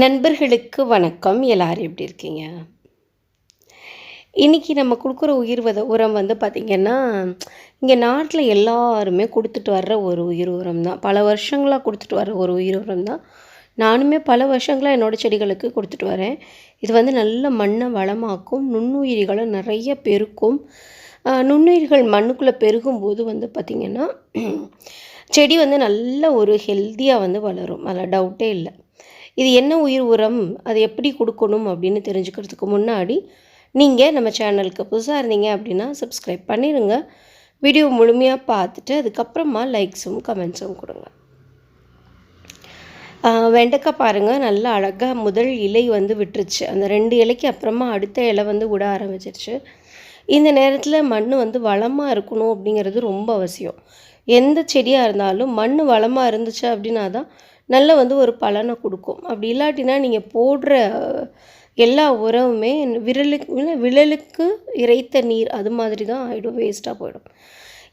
நண்பர்களுக்கு வணக்கம். எல்லாரும் எப்படி இருக்கீங்க? இன்றைக்கி நம்ம கொடுக்குற உரம் வந்து பார்த்திங்கன்னா, இங்கே நாட்டில் எல்லாருமே கொடுத்துட்டு வர்ற ஒரு உரம் தான். பல வருஷங்களாக கொடுத்துட்டு வர்ற ஒரு உரம் தான். நானுமே பல வருஷங்களாக என்னோடய செடிகளுக்கு கொடுத்துட்டு வரேன். இது வந்து நல்ல மண்ணை வளமாக்கும், நுண்ணுயிரிகளை நிறைய பெருக்கும். நுண்ணுயிர்கள் மண்ணுக்குள்ளே பெருகும்போது வந்து பார்த்திங்கன்னா, செடி வந்து நல்ல ஒரு ஹெல்த்தியாக வந்து வளரும். அதில் டவுட்டே இல்லை. இது என்ன உரம், அது எப்படி கொடுக்கணும் அப்படின்னு தெரிஞ்சுக்கிறதுக்கு முன்னாடி நீங்கள் நம்ம சேனலுக்கு புதுசாக இருந்தீங்க அப்படின்னா சப்ஸ்கிரைப் பண்ணிடுங்க. வீடியோ முழுமையாக பார்த்துட்டு அதுக்கப்புறமா லைக்ஸும் கமெண்ட்ஸும் கொடுங்க. வெண்டைக்காய் பாருங்கள், நல்லா அழகாக முதல் இலை வந்து விட்டுருச்சு. அந்த 2 இலைக்கு அப்புறமா அடுத்த இலை வந்து விட ஆரம்பிச்சிருச்சு. இந்த நேரத்தில் மண் வந்து வளமாக இருக்கணும் அப்படிங்கிறது ரொம்ப அவசியம். எந்த செடியாக இருந்தாலும் மண் வளமாக இருந்துச்சு அப்படின்னா தான் நல்ல வந்து ஒரு பலனை கொடுக்கும். அப்படி இல்லாட்டினா நீங்கள் போடுற எல்லா உரமுமே விழலுக்கு இறைத்த நீர் அது மாதிரி தான் ஆகிடும், வேஸ்ட்டாக போயிடும்.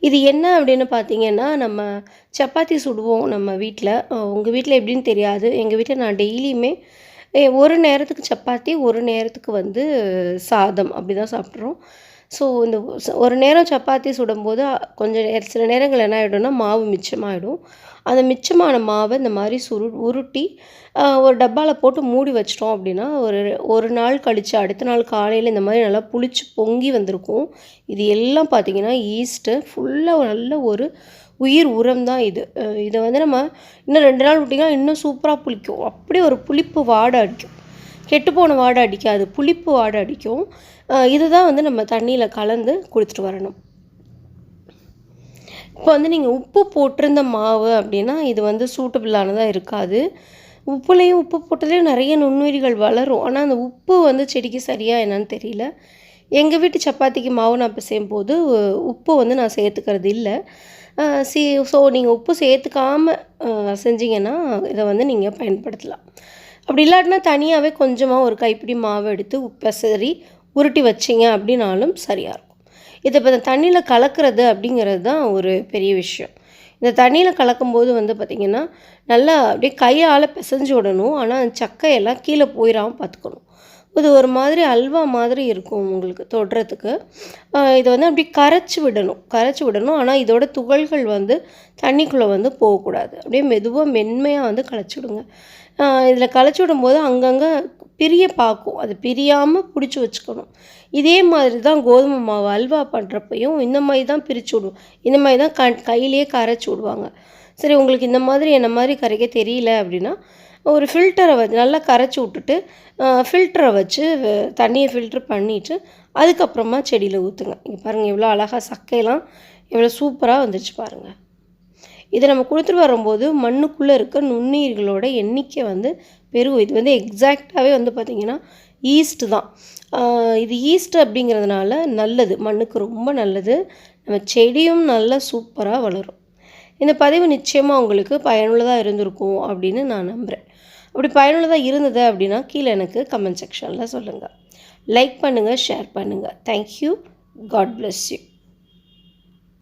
இது என்ன அப்படின்னு பார்த்தீங்கன்னா, நம்ம சப்பாத்தி சுடுவோம் நம்ம வீட்டில். உங்கள் வீட்டில் எப்படின்னு தெரியாது. எங்கள் வீட்டில் நான் டெய்லியுமே ஒரு நேரத்துக்கு சப்பாத்தி, ஒரு நேரத்துக்கு வந்து சாதம் அப்படி தான் சாப்பிட்றோம். ஸோ இந்த ஒரு நேரம் சப்பாத்தி சுடும்போது கொஞ்சம் சில நேரங்கள் என்ன ஆகிடும்னா மாவு மிச்சமாகிடும். அந்த மிச்சமான மாவை இந்த மாதிரி உருட்டி ஒரு டப்பாவில் போட்டு மூடி வச்சிட்டோம் அப்படின்னா ஒரு நாள் கழித்து அடுத்த நாள் காலையில் இந்த மாதிரி நல்லா புளிச்சு பொங்கி வந்திருக்கும். இது எல்லாம் பார்த்திங்கன்னா ஈஸ்ட்டு ஃபுல்லாக நல்ல ஒரு உரம் தான் இது. இதை வந்து நம்ம இன்னும் 2 நாள் விட்டிங்கன்னா இன்னும் சூப்பராக புளிக்கும். அப்படியே ஒரு புளிப்பு வாடை அடிக்கும். கெட்டுப்போன வாடை அடிக்காது, புளிப்பு வாடை அடிக்கும். இதுதான் வந்து நம்ம தண்ணியில் கலந்து கொடுத்துட்டு வரணும். இப்போ வந்து நீங்கள் உப்பு போட்டிருந்த மாவு அப்படின்னா இது வந்து சூட்டபிளானதாக இருக்காது. உப்பு போட்டதுலேயும் நிறைய நுண்ணுயிரிகள் வளரும். ஆனால் அந்த உப்பு வந்து செடிக்கு சரியாக என்னன்னு தெரியல. எங்கள் வீட்டு சப்பாத்திக்கு மாவு நான் இப்போ செய்யும்போது உப்பு வந்து நான் சேர்த்துக்கிறது இல்லை. ஸோ நீங்கள் உப்பு சேர்த்துக்காமல் செஞ்சிங்கன்னா இதை வந்து நீங்கள் பயன்படுத்தலாம். அப்படி இல்லாட்டினா தனியாகவே கொஞ்சமாக ஒரு கைப்பிடி மாவு எடுத்து பெசரி உருட்டி வச்சிங்க அப்படின்னாலும் சரியாக இருக்கும். இதை இப்போ இந்த தண்ணியில் கலக்கிறது அப்படிங்கிறது தான் ஒரு பெரிய விஷயம். இந்த தண்ணியில் கலக்கும்போது வந்து பார்த்திங்கன்னா நல்லா அப்படியே கையால் பிசைஞ்சு விடணும். ஆனால் அந்த சக்கையெல்லாம் கீழே போயிடாமல் பார்த்துக்கணும். இது ஒரு மாதிரி அல்வா மாதிரி இருக்கும் உங்களுக்கு தொடுறதுக்கு. இதை வந்து அப்படி கரைச்சி விடணும். ஆனால் இதோட துகள்கள் வந்து தண்ணிக்குள்ளே வந்து போகக்கூடாது. அப்படியே மெதுவாக மென்மையாக வந்து களைச்சி விடுங்க. இதில் களைச்சி விடும்போது அங்கங்கே பிரிய பார்க்கும். அது பிரியாமல் பிடிச்சி வச்சுக்கணும். இதே மாதிரி தான் கோதுமை மாவு அல்வா பண்ணுறப்பையும் இந்த மாதிரி தான் பிரித்து விடுவோம். இந்த மாதிரி தான் கையிலேயே கரைச்சி விடுவாங்க. சரி, உங்களுக்கு இந்த மாதிரி என்ன மாதிரி கரைக்க தெரியல அப்படின்னா ஒரு ஃபில்டரை வச்சு நல்லா கரைச்சி விட்டுட்டு ஃபில்டரை வச்சு தண்ணியை ஃபில்ட்ரு பண்ணிவிட்டு அதுக்கப்புறமா செடியில் ஊற்றுங்க. இங்கே பாருங்கள் எவ்வளோ அழகாக சக்கையெல்லாம் எவ்வளோ சூப்பராக வந்துருச்சு பாருங்கள். இதை நம்ம கொடுத்துட்டு வரும்போது மண்ணுக்குள்ளே இருக்க நுண்ணுயிர்களோட எண்ணிக்கை வந்து பெருகும். இது வந்து எக்ஸாக்டாகவே வந்து பார்த்திங்கன்னா ஈஸ்ட்டு தான். இது ஈஸ்ட் அப்படிங்கிறதுனால நல்லது, மண்ணுக்கு ரொம்ப நல்லது. நம்ம செடியும் நல்லா சூப்பராக வளரும். இந்த பதிவு நிச்சயமாக உங்களுக்கு பயனுள்ளதாக இருந்திருக்கும் அப்படின்னு நான் நம்புகிறேன். அப்படி பயனுள்ளதாக இருந்தது அப்படின்னா கீழே எனக்கு கமெண்ட் செக்ஷனில் சொல்லுங்கள். லைக் பண்ணுங்கள், ஷேர் பண்ணுங்கள். தேங்க்யூ. God bless you.